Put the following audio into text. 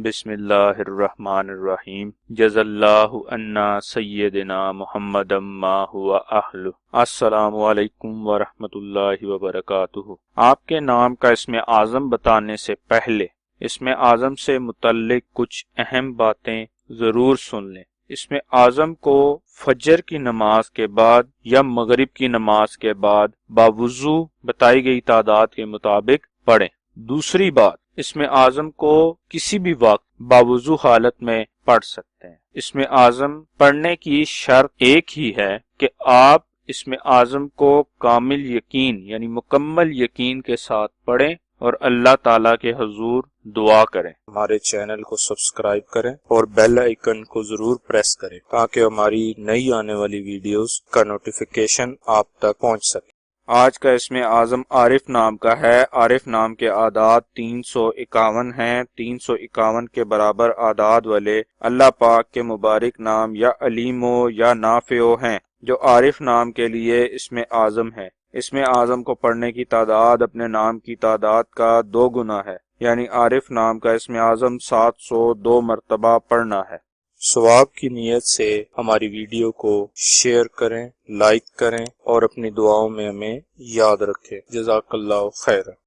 बिस्मिल्लाहिर्रहमानिर्रहीम जज़ल्लाहु अन्ना सय्यदना मुहम्मदम मा हुवा अहलु। अस्सलामु अलैकुम वरहमतुल्लाहि वबरकातुहु। आपके नाम का इसमें आज़म बताने से पहले इसमें आज़म से मुतल्लिक कुछ अहम बातें ज़रूर सुन लें। इसमें आज़म को फजर की नमाज के बाद या मगरिब की नमाज के बाद बावुज़ू बताई गई तादाद के मुताबिक पढ़ें। दूसरी बात, इसमें आज़म को किसी भी वक्त बावुज़ू हालत में पढ़ सकते हैं। इसमें आज़म पढ़ने की शर्त एक ही है कि आप इसमें आज़म को कामिल यकीन यानी मुकम्मल यकीन के साथ पढ़ें और अल्लाह ताला के हुजूर दुआ करें। हमारे चैनल को सब्सक्राइब करें और बेल आइकन को जरूर प्रेस करें ताकि हमारी नई आने वाली वीडियोस का नोटिफिकेशन आप तक पहुंच सके। आज का इसमें आज़म आरिफ नाम का है। आरिफ नाम के आदाद 351 हैं। 351 के बराबर आदाद वाले अल्लाह पाक के मुबारक नाम या अलीमो या नाफियो हैं जो आरिफ नाम के लिए इसमें आज़म है। इसमें आज़म को पढ़ने की तादाद अपने नाम की तादाद का 2 गुना है, यानी आरिफ नाम का इसमें आज़म 702 मरतबा पढ़ना है। सवाब की नीयत से हमारी वीडियो को शेयर करें, लाइक करें और अपनी दुआओं में हमें याद रखें। जज़ाकल्लाहु खैर।